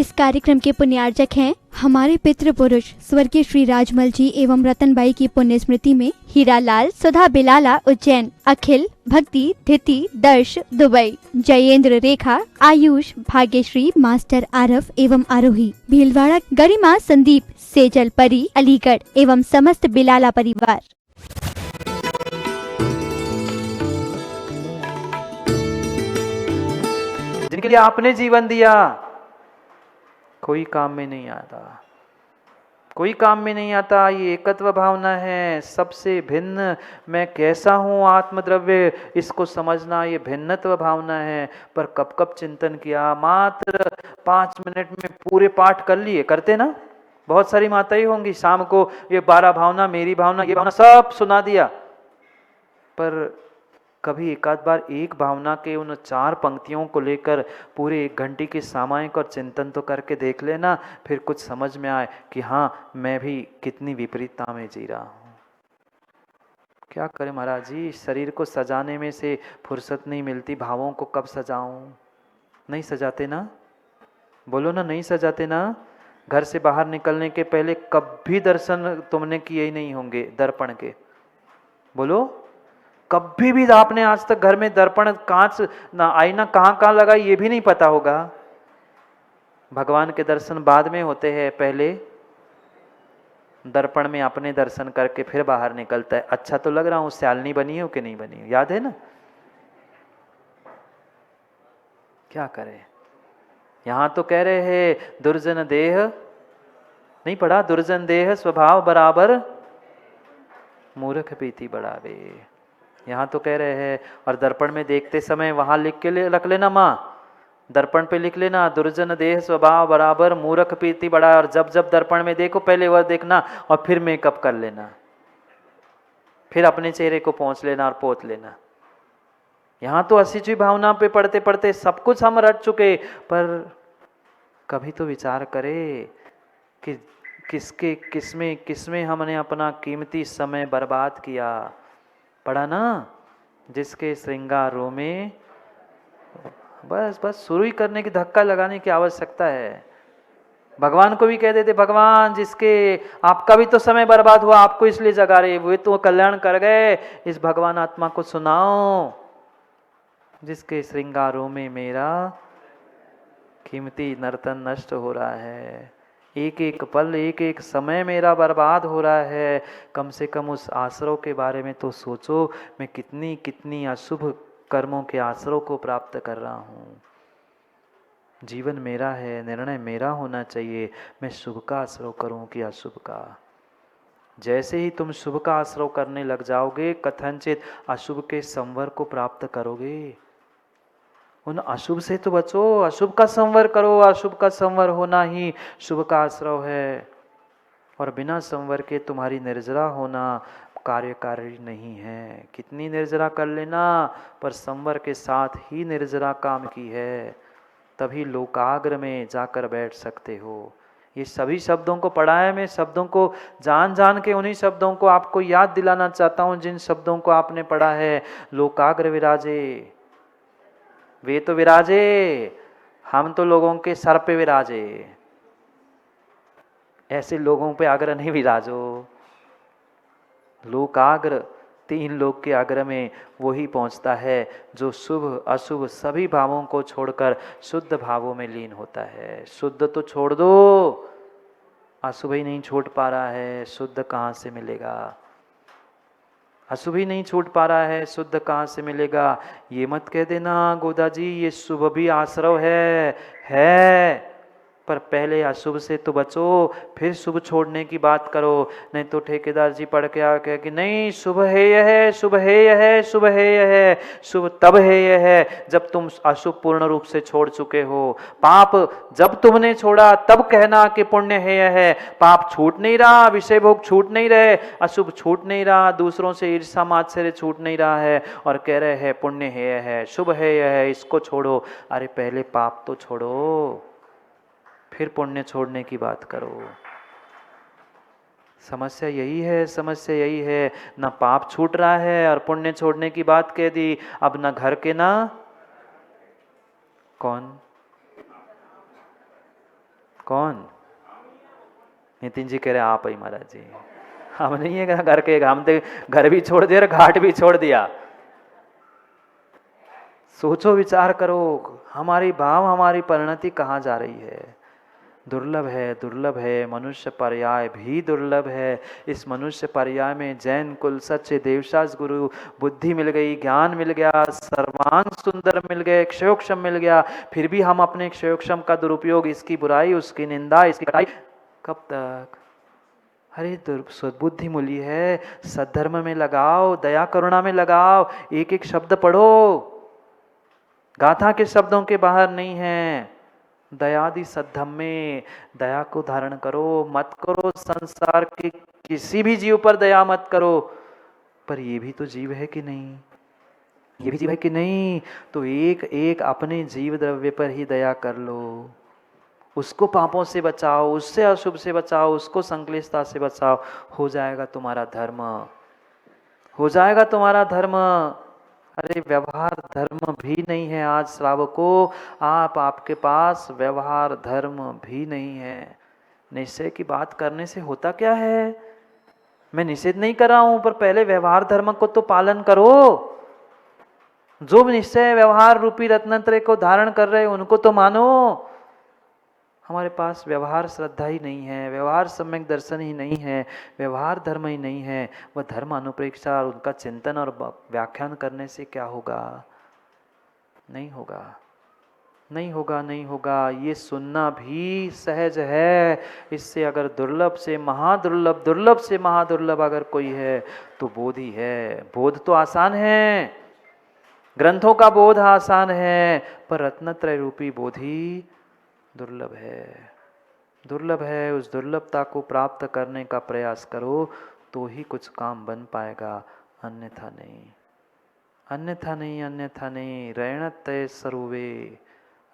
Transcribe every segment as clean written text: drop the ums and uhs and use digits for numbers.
इस कार्यक्रम के पुण्यार्जक हैं हमारे पितृ पुरुष स्वर्गीय श्री राजमल जी एवं रतनबाई की पुण्य स्मृति में हीरालाल, सुधा बिलाला उज्जैन, अखिल, भक्ति, धिति, दर्श दुबई, जयेंद्र, रेखा, आयुष, भाग्यश्री, मास्टर आरफ एवं आरोही, भीलवाड़ा, गरिमा, संदीप, सेजल, परी, अलीगढ़ एवं समस्त बिलाला परिवार। जिनके लिए आपने जीवन दिया, कोई काम में नहीं आता, कोई काम में नहीं आता। ये एकत्व भावना है, सबसे भिन्न मैं कैसा हूँ आत्मद्रव्य, इसको समझना ये भिन्नत्व भावना है। पर कब कब चिंतन किया, मात्र 5 मिनट में पूरे पाठ कर लिए, करते ना। बहुत सारी माताएं होंगी, शाम को ये 12 भावना, मेरी भावना, ये भावना सब सुना दिया। पर कभी एक आध बार एक भावना के उन 4 पंक्तियों को लेकर पूरे 1 घंटे के सामायिक और चिंतन तो करके देख लेना, फिर कुछ समझ में आए कि हाँ, मैं भी कितनी विपरीतता में जी रहा हूँ। क्या करें महाराज जी, शरीर को सजाने में से फुर्सत नहीं मिलती, भावों को कब सजाऊं। नहीं सजाते ना, बोलो ना, नहीं सजाते ना। घर से बाहर निकलने के पहले कभी दर्शन तुमने किए ही नहीं होंगे दर्पण के, बोलो। कभी भी आपने आज तक घर में दर्पण, कांच ना, आईना कहाँ कहाँ लगा ये भी नहीं पता होगा। भगवान के दर्शन बाद में होते हैं, पहले दर्पण में अपने दर्शन करके फिर बाहर निकलता है। अच्छा तो लग रहा हूं, श्यालनी बनी हो कि नहीं बनी हो, याद है ना। क्या करें, यहां तो कह रहे हैं दुर्जन देह, नहीं पढ़ा, दुर्जन देह स्वभाव बराबर मूर्ख प्रीति बढ़ावे। यहाँ तो कह रहे हैं, और दर्पण में देखते समय वहां लिख के रख लेना माँ, दर्पण पे लिख लेना, दुर्जन देह स्वभाव बराबर मूर्ख प्रीति बढ़ा। और जब जब दर्पण में देखो पहले वह देखना और फिर मेकअप कर लेना, फिर अपने चेहरे को पोंछ लेना और पोत लेना। यहाँ तो असिचुई भावना पे पढ़ते पढ़ते सब कुछ हम रट चुके, पर कभी तो विचार करे कि किसमें हमने अपना कीमती समय बर्बाद किया। पढ़ा ना, जिसके श्रृंगारों में, बस शुरू ही करने की, धक्का लगाने की आवश्यकता है। भगवान को भी कह देते, भगवान जिसके आपका भी तो समय बर्बाद हुआ, आपको इसलिए जगा रहे, वे तो कल्याण कर गए, इस भगवान आत्मा को सुनाओ जिसके श्रृंगारों में मेरा कीमती नर्तन नष्ट हो रहा है, एक एक पल, एक एक समय मेरा बर्बाद हो रहा है। कम से कम उस आश्रय के बारे में तो सोचो, मैं कितनी कितनी अशुभ कर्मों के आश्रय को प्राप्त कर रहा हूँ। जीवन मेरा है, निर्णय मेरा होना चाहिए, मैं शुभ का आश्रय करूँ कि अशुभ का। जैसे ही तुम शुभ का आश्रय करने लग जाओगे, कथनचित अशुभ के संवर को प्राप्त करोगे। उन अशुभ से तो बचो, अशुभ का संवर करो। अशुभ का संवर होना ही शुभ का आश्रय है, और बिना संवर के तुम्हारी निर्जरा होना कार्यकारी नहीं है। कितनी निर्जरा कर लेना, पर संवर के साथ ही निर्जरा काम की है, तभी लोकाग्र में जाकर बैठ सकते हो। ये सभी शब्दों को पढ़ा है, मैं शब्दों को जान जान के उन्हीं शब्दों को आपको याद दिलाना चाहता हूँ जिन शब्दों को आपने पढ़ा है। लोकाग्र विराजे, वे तो विराजे, हम तो लोगों के सर पे विराजे। ऐसे लोगों पे आग्रह नहीं विराजो। लोकाग्र, 3 लोक के आग्रह में वही पहुंचता है जो शुभ अशुभ सभी भावों को छोड़कर शुद्ध भावों में लीन होता है। शुद्ध तो छोड़ दो, अशुभ ही नहीं छूट पा रहा है, शुद्ध कहाँ से मिलेगा। अशुभ ही नहीं छूट पा रहा है, शुद्ध कहाँ से मिलेगा। ये मत कह देना गोदा जी ये शुभ भी आश्रय है, पर पहले अशुभ से तो बचो, फिर शुभ छोड़ने की बात करो। नहीं तो ठेकेदार जी पढ़ के आके कि नहीं शुभ है यह है, शुभ है यह है, शुभ है यह है। शुभ तब है यह है जब तुम अशुभ पूर्ण रूप से छोड़ चुके हो। पाप जब तुमने छोड़ा तब कहना कि पुण्य है यह है। पाप छूट नहीं रहा, विषय भोग छूट नहीं रहे, अशुभ छूट नहीं रहा, दूसरों से ईर्षा मात्सर्य छूट नहीं रहा है, और कह रहे हैं पुण्य है यह है, शुभ है यह है, इसको छोड़ो। अरे पहले पाप तो छोड़ो, फिर पुण्य छोड़ने की बात करो। समस्या यही है, समस्या यही है। ना पाप छूट रहा है और पुण्य छोड़ने की बात कह दी। अब ना घर के ना कौन, कौन? नितिन जी कह रहे आप ही महाराज जी। हम नहीं है घर के, हम तो घर भी छोड़ दिया और घाट भी छोड़ दिया। सोचो विचार करो, हमारी भाव हमारी परिणति कहाँ जा रही है? दुर्लभ है, दुर्लभ है। मनुष्य पर्याय भी दुर्लभ है। इस मनुष्य पर्याय में जैन कुल, सच्चे देवशास गुरु, बुद्धि मिल गई, ज्ञान मिल गया, सर्वांग सुंदर मिल गए, क्षयोक्षम मिल गया, फिर भी हम अपने क्षयोक्षम का दुरुपयोग, इसकी बुराई, उसकी निंदा, इसकी कटाई, कब तक? अरे सद्बुद्धि मूल्य है, सद्धर्म में लगाओ, दया करुणा में लगाओ। एक एक शब्द पढ़ो, गाथा के शब्दों के बाहर नहीं है। दयादि सद्धम्मे, दया को धारण करो, मत करो संसार के किसी भी जीव पर दया मत करो। पर ये भी तो जीव है कि नहीं? ये भी जीव है कि नहीं? तो एक एक अपने जीव द्रव्य पर ही दया कर लो। उसको पापों से बचाओ, उससे अशुभ से बचाओ, उसको संक्लिष्टता से बचाओ। हो जाएगा तुम्हारा धर्म, हो जाएगा तुम्हारा धर्म। अरे व्यवहार धर्म भी नहीं है आज श्रावकों, आपके पास व्यवहार धर्म भी नहीं है। निश्चय की बात करने से होता क्या है? मैं निषेध नहीं कर रहा हूं, पर पहले व्यवहार धर्म को तो पालन करो। जो निश्चय व्यवहार रूपी रत्नत्रय को धारण कर रहे उनको तो मानो। हमारे पास व्यवहार श्रद्धा ही नहीं है, व्यवहार सम्यक दर्शन ही नहीं है, व्यवहार धर्म ही नहीं है। वह धर्म अनुप्रेक्षा और उनका चिंतन और व्याख्यान करने से क्या होगा? नहीं होगा, नहीं होगा, नहीं होगा। ये सुनना भी सहज है। इससे अगर दुर्लभ से महादुर्लभ, दुर्लभ से महादुर्लभ अगर कोई है तो बोध ही है। बोध तो आसान है, ग्रंथों का बोध आसान है, पर रत्नत्रय रूपी बोध ही दुर्लभ है, दुर्लभ है। उस दुर्लभता को प्राप्त करने का प्रयास करो तो ही कुछ काम बन पाएगा, अन्यथा नहीं, अन्यथा नहीं, अन्यथा नहीं। रैणत्रय स्वरूपे,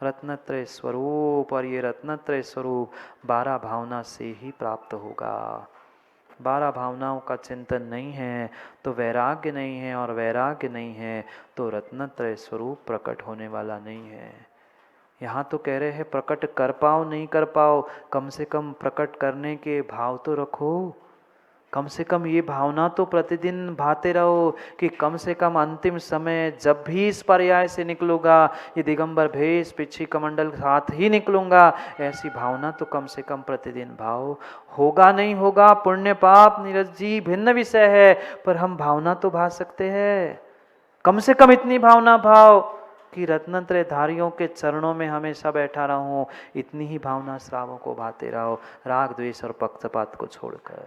रत्नत्रय स्वरूप, और ये रत्नत्रय स्वरूप 12 भावना से ही प्राप्त होगा। 12 भावनाओं का चिंतन नहीं है तो वैराग्य नहीं है, और वैराग्य नहीं है तो रत्नत्रय स्वरूप प्रकट होने वाला नहीं है। यहाँ तो कह रहे हैं प्रकट कर पाओ नहीं कर पाओ, कम से कम प्रकट करने के भाव तो रखो। कम से कम ये भावना तो प्रतिदिन भाते रहो कि कम से कम अंतिम समय जब भी इस पर्याय से निकलूंगा, ये दिगंबर भेष पिछी कमंडल साथ ही निकलूंगा, ऐसी भावना तो कम से कम प्रतिदिन भाव। होगा नहीं होगा, पुण्य पाप नीरज जी भिन्न विषय है, पर हम भावना तो भा सकते हैं। कम से कम इतनी भावना भाव कि रत्नत्रय धारियों के चरणों में हमेशा बैठा रहूं। इतनी ही भावना श्रावों को भाते रहो, राग द्वेष और पक्षपात को छोड़कर।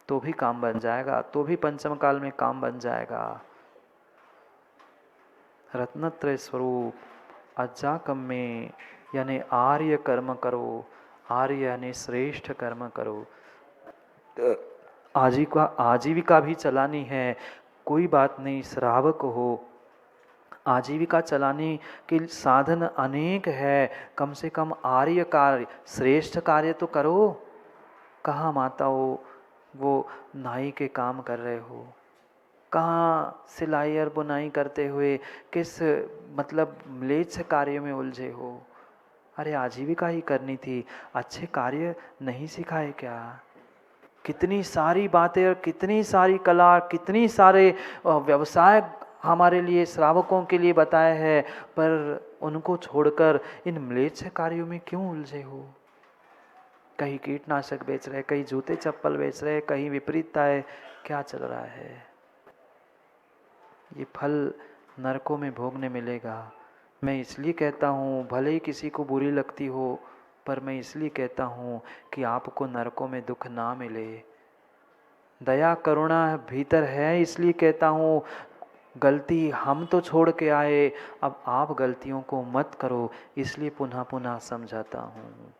तो भी काम बन जाएगा, तो भी पंचम काल में काम बन जाएगा। रत्नत्रय स्वरूप अज्जाकम में, यानी आर्य कर्म करो। आर्य यानी श्रेष्ठ कर्म करो। आजीविका भी चलानी है, कोई बात नहीं, श्रावक हो। आजीविका चलाने के साधन अनेक है, कम से कम आर्य कार्य, श्रेष्ठ कार्य तो करो। कहाँ माताओं वो नाई के काम कर रहे हो, कहाँ सिलाई और बुनाई करते हुए किस मतलब म्लेच्छ कार्य में उलझे हो। अरे आजीविका ही करनी थी, अच्छे कार्य नहीं सिखाए क्या? कितनी सारी बातें और कितनी सारी कला, कितनी सारे व्यवसाय हमारे लिए श्रावकों के लिए बताए हैं, पर उनको छोड़कर इन म्लेच्छ कार्यों में क्यों उलझे हो? कहीं कीटनाशक बेच रहे, कहीं जूते चप्पल बेच रहे, कहीं विपरीतता है, क्या चल रहा है? ये फल नरकों में भोगने मिलेगा। मैं इसलिए कहता हूँ, भले ही किसी को बुरी लगती हो, पर मैं इसलिए कहता हूँ कि आपको नरकों में दुख ना मिले। दया करुणा भीतर है, इसलिए कहता हूँ गलती हम तो छोड़ के आए, अब आप गलतियों को मत करो, इसलिए पुनः पुनः समझाता हूँ।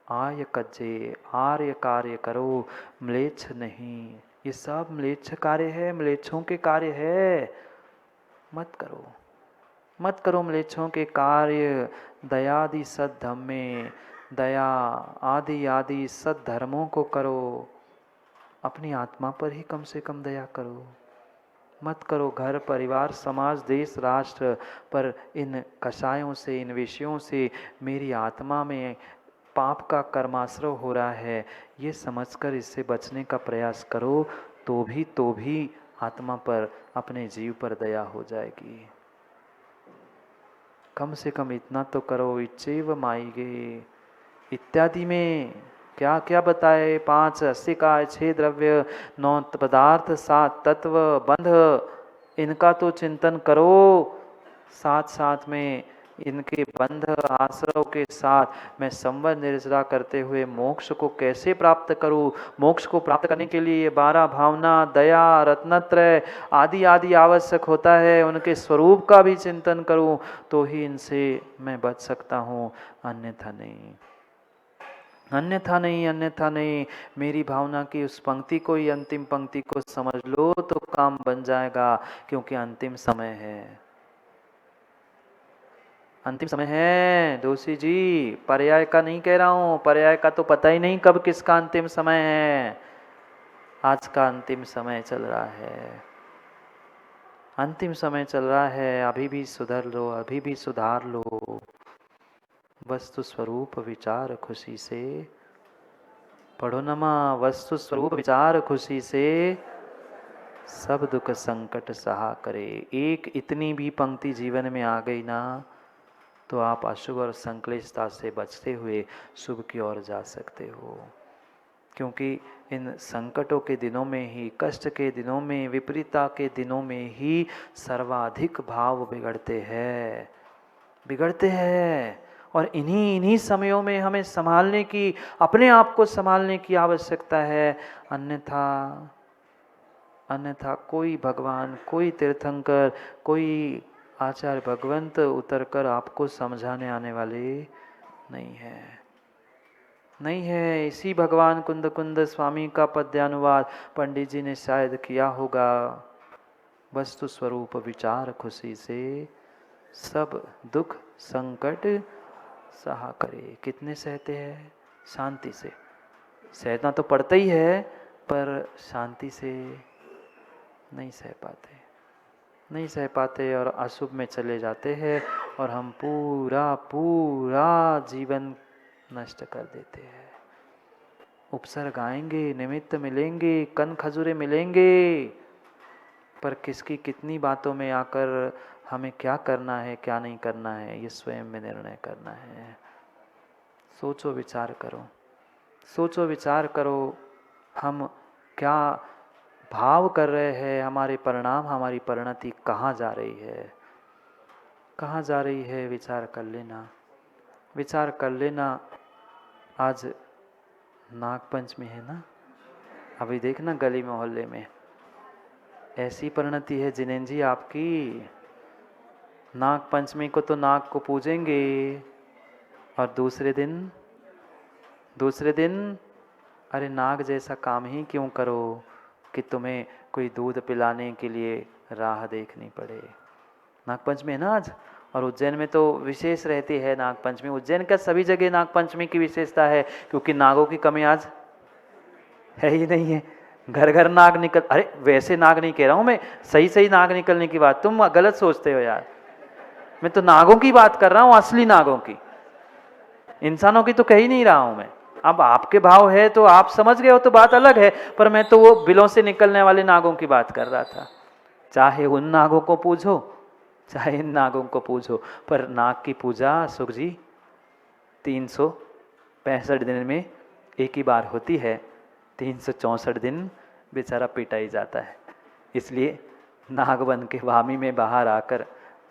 आर्य कज्जे, आर्य कार्य करो, म्लेच्छ नहीं। ये सब म्लेच्छ कार्य है, म्लेच्छों के कार्य है, मत करो, मत करो म्लेच्छों के कार्य। दयादि सद्धम्मे, दया आदि आदि सद्धर्मों को करो। अपनी आत्मा पर ही कम से कम दया करो, मत करो। घर परिवार समाज देश राष्ट्र पर इन कषायों से, इन विषयों से मेरी आत्मा में पाप का कर्माश्रय हो रहा है, ये समझकर इससे बचने का प्रयास करो, तो भी आत्मा पर, अपने जीव पर दया हो जाएगी। कम से कम इतना तो करो। इच्छेव माईगे इत्यादि में क्या क्या बताए? 5 80 का 6 द्रव्य, 9 पदार्थ, 7 तत्व, बंध, इनका तो चिंतन करो। साथ साथ में इनके बंध आश्रव के साथ मैं संवर निर्जरा करते हुए मोक्ष को कैसे प्राप्त करूं? मोक्ष को प्राप्त करने के लिए 12 भावना, दया, रत्नत्रय आदि आदि आवश्यक होता है। उनके स्वरूप का भी चिंतन करूं तो ही इनसे मैं बच सकता हूं, अन्यथा नहीं, अन्यथा नहीं, अन्यथा नहीं। मेरी भावना की उस पंक्ति को ही, अंतिम पंक्ति को समझ लो तो काम बन जाएगा, क्योंकि अंतिम समय है, अंतिम समय है दोषी जी। पर्याय का नहीं कह रहा हूं, पर्याय का तो पता ही नहीं कब किसका अंतिम समय है। आज का अंतिम समय चल रहा है, अंतिम समय चल रहा है। अभी भी सुधर लो, अभी भी सुधार लो। वस्तु स्वरूप विचार खुशी से पढ़ो नमा, वस्तु स्वरूप विचार खुशी से सब दुख संकट सहा करे। एक इतनी भी पंक्ति जीवन में आ गई ना, तो आप अशुभ और संक्लिष्टता से बचते हुए शुभ की ओर जा सकते हो। क्योंकि इन संकटों के दिनों में ही, कष्ट के दिनों में, विपरीतता के दिनों में ही सर्वाधिक भाव बिगड़ते हैं, बिगड़ते हैं। और इन्हीं समयों में हमें संभालने की, अपने आप को संभालने की आवश्यकता है। अन्यथा कोई भगवान, कोई तीर्थंकर, कोई आचार्य भगवंत उतरकर आपको समझाने आने वाले नहीं है, नहीं है। इसी भगवान कुंद कुंद स्वामी का पद्यानुवाद पंडित जी ने शायद किया होगा। वस्तु स्वरूप विचार खुशी से सब दुख संकट सहा करे। कितने सहते हैं? शांति से। सहना तो पड़ता ही है, पर शांति से नहीं सह पाते, नहीं सह पाते और अशुभ में चले जाते हैं, और हम पूरा जीवन नष्ट कर देते हैं। उपसर्ग आएंगे, निमित्त मिलेंगे, कन खजूरे मिलेंगे, पर किसकी कितनी बातों में आकर हमें क्या करना है, क्या नहीं करना है, ये स्वयं में निर्णय करना है। सोचो विचार करो, सोचो विचार करो, हम क्या भाव कर रहे हैं, हमारे परिणाम, हमारी परिणति कहाँ जा रही है, कहाँ जा रही है? विचार कर लेना, विचार कर लेना। आज नागपंचमी है ना, अभी देखना गली मोहल्ले में ऐसी परिणति है जिनेन जी आपकी। नागपंचमी को तो नाग को पूजेंगे, और दूसरे दिन अरे नाग जैसा काम ही क्यों करो कि तुम्हें कोई दूध पिलाने के लिए राह देखनी पड़े। नागपंचमी है ना आज, और उज्जैन में तो विशेष रहती है नागपंचमी। उज्जैन का सभी जगह नागपंचमी की विशेषता है, क्योंकि नागों की कमी आज है ही नहीं है। घर घर नाग निकल, अरे वैसे नाग नहीं कह रहा हूं मैं, सही नाग निकलने की बात, तुम गलत सोचते हो यार। मैं तो नागों की बात कर रहा हूं, असली नागों की, इंसानों की तो कह ही नहीं रहा हूं मैं। अब आपके भाव है तो आप समझ गए हो तो बात अलग है, पर मैं तो वो बिलों से निकलने वाले नागों की बात कर रहा था। चाहे उन नागों को पूछो, चाहे इन नागों को पूछो, पर नाग की पूजा सुख जी 365 दिन में एक ही बार होती है। 364 दिन बेचारा पीटा ही जाता है। इसलिए नाग बन के वामी में बाहर आकर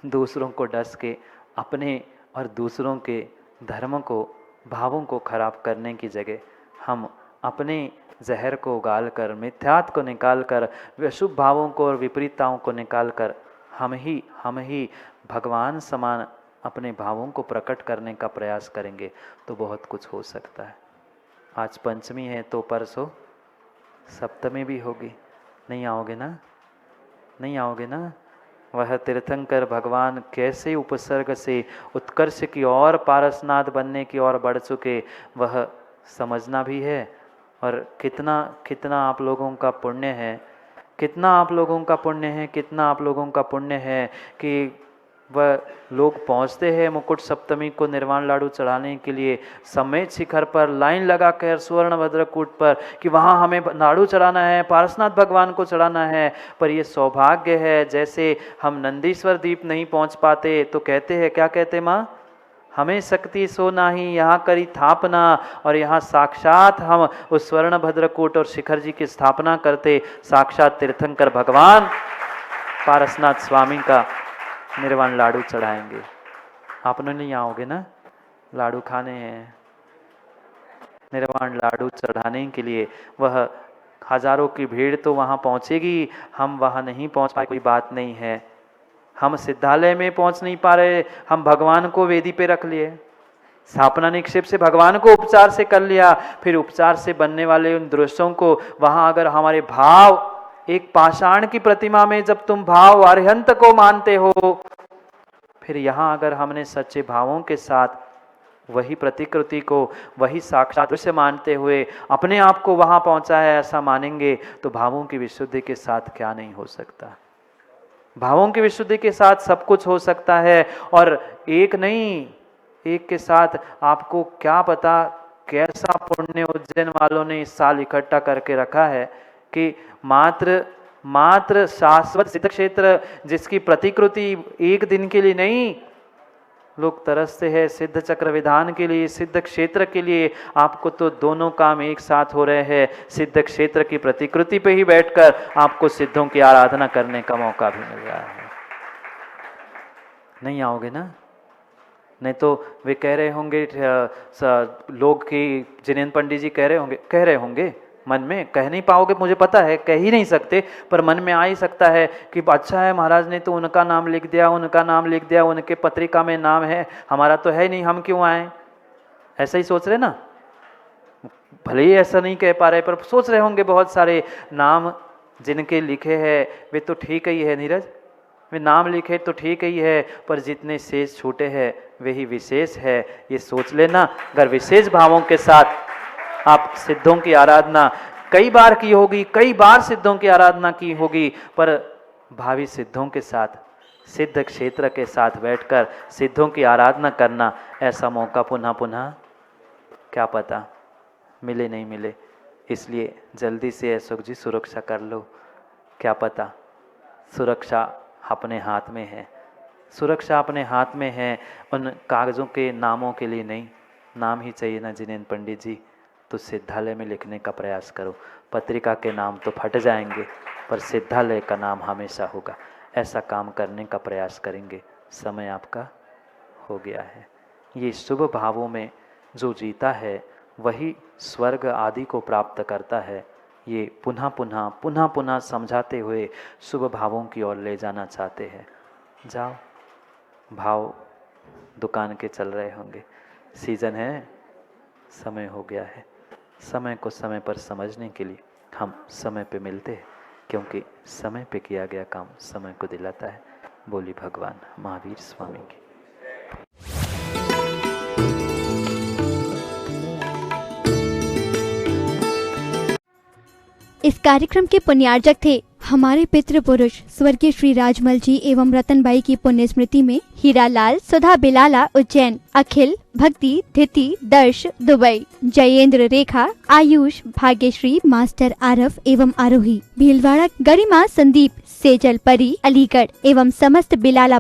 दूसरों को डस के अपने और दूसरों के धर्म को, भावों को खराब करने की जगह हम अपने जहर को उगाल कर, मिथ्यात को निकाल कर, अशुभ भावों को और विपरीतताओं को निकाल कर हम ही भगवान समान अपने भावों को प्रकट करने का प्रयास करेंगे तो बहुत कुछ हो सकता है। आज पंचमी है तो परसों सप्तमी भी होगी। नहीं आओगे ना? नहीं आओगे ना? वह तीर्थंकर भगवान कैसे उपसर्ग से उत्कर्ष की ओर, पारसनाथ बनने की ओर बढ़ चुके, वह समझना भी है। और कितना कितना आप लोगों का पुण्य है कितना आप लोगों का पुण्य है, कितना आप लोगों का पुण्य है कि वह लोग पहुंचते हैं मुकुट सप्तमी को निर्वाण लाडू चढ़ाने के लिए समेत शिखर पर लाइन लगा कर स्वर्ण भद्रकूट पर कि वहाँ हमें लाडू चढ़ाना है, पारसनाथ भगवान को चढ़ाना है। पर ये सौभाग्य है, जैसे हम नंदीश्वर द्वीप नहीं पहुँच पाते तो कहते हैं, क्या कहते माँ, हमें शक्ति सो नाही यहाँ करी थापना, और यहाँ साक्षात हम उस स्वर्ण भद्रकूट और शिखर जी की स्थापना करते, साक्षात तीर्थंकर भगवान पारसनाथ स्वामी का निर्वाण लाडू चढ़ाएंगे। आप नहीं आओगे ना, लाडू खाने हैं, निर्वाण लाडू चढ़ाने के लिए वह हजारों की भीड़ तो वहाँ पहुँचेगी, हम वहाँ नहीं पहुँच पाए कोई बात नहीं है। हम सिद्धालय में पहुँच नहीं पा रहे, हम भगवान को वेदी पे रख लिए, स्थापना निक्षेप से भगवान को उपचार से कर लिया, फिर उपचार से बनने वाले उन दृश्यों को वहाँ अगर हमारे भाव, एक पाषाण की प्रतिमा में जब तुम भाव अरिहंत को मानते हो, फिर यहाँ अगर हमने सच्चे भावों के साथ वही प्रतिकृति को, वही साक्षात दृश्य मानते हुए अपने आप को वहाँ पहुँचा है ऐसा मानेंगे, तो भावों की विशुद्धि के साथ क्या नहीं हो सकता। भावों की विशुद्धि के साथ सब कुछ हो सकता है। और एक नहीं, एक के साथ आपको क्या पता कैसा पुण्य उज्जैन वालों ने इस साल इकट्ठा करके रखा है कि मात्र शाश्वत सिद्ध क्षेत्र जिसकी प्रतिकृति एक दिन के लिए नहीं, लोग तरसते हैं सिद्ध चक्र विधान के लिए, सिद्ध क्षेत्र के लिए। आपको तो दोनों काम एक साथ हो रहे हैं। सिद्ध क्षेत्र की प्रतिकृति पे ही बैठकर आपको सिद्धों की आराधना करने का मौका भी मिल रहा है। नहीं आओगे ना, नहीं तो वे कह रहे होंगे लोग कि जिनेंद्र पंडित जी कह रहे होंगे मन में, कह नहीं पाओगे मुझे पता है, कह ही नहीं सकते, पर मन में आ ही सकता है कि अच्छा है महाराज ने तो उनका नाम लिख दिया, उनके पत्रिका में नाम है, हमारा तो है नहीं, हम क्यों आए, ऐसा ही सोच रहे ना। भले ही ऐसा नहीं कह पा रहे पर सोच रहे होंगे बहुत सारे नाम जिनके लिखे हैं वे तो ठीक ही है नीरज, वे नाम लिखे तो ठीक ही है, पर जितने शेष छूटे हैं वे ही विशेष है। ये सोच लेना, अगर विशेष भावों के साथ आप सिद्धों की आराधना कई बार की होगी, कई बार सिद्धों की आराधना की होगी, पर भावी सिद्धों के साथ, सिद्ध क्षेत्र के साथ बैठकर सिद्धों की आराधना करना, ऐसा मौका पुनः पुनः क्या पता मिले नहीं मिले। इसलिए जल्दी से सुख जी सुरक्षा कर लो, क्या पता सुरक्षा अपने हाथ में है, सुरक्षा अपने हाथ में है। उन कागज़ों के नामों के लिए नहीं, नाम ही चाहिए ना जिनेंद्र पंडित जी, तो सिद्धालय में लिखने का प्रयास करो। पत्रिका के नाम तो फट जाएंगे पर सिद्धालय का नाम हमेशा होगा। ऐसा काम करने का प्रयास करेंगे। समय आपका हो गया है। ये शुभ भावों में जो जीता है वही स्वर्ग आदि को प्राप्त करता है। ये पुनः पुनः समझाते हुए शुभ भावों की ओर ले जाना चाहते हैं। जाओ, भाव दुकान के चल रहे होंगे, सीजन है, समय हो गया है। समय को समय पर समझने के लिए हम समय पे मिलते हैं, क्योंकि समय पे किया गया काम समय को दिलाता है। बोली भगवान महावीर स्वामी की। इस कार्यक्रम के पुण्यार्जक थे हमारे पितृ पुरुष स्वर्गीय श्री राजमल जी एवं रतनबाई की पुण्य स्मृति में हीरालाल, सुधा बिलाला उज्जैन, अखिल, भक्ति, धिति, दर्श दुबई, जयेंद्र, रेखा, आयुष, भाग्यश्री, मास्टर आरफ एवं आरोही, भीलवाड़ा, गरिमा, संदीप, सेजल, परी, अलीगढ़ एवं समस्त बिलाला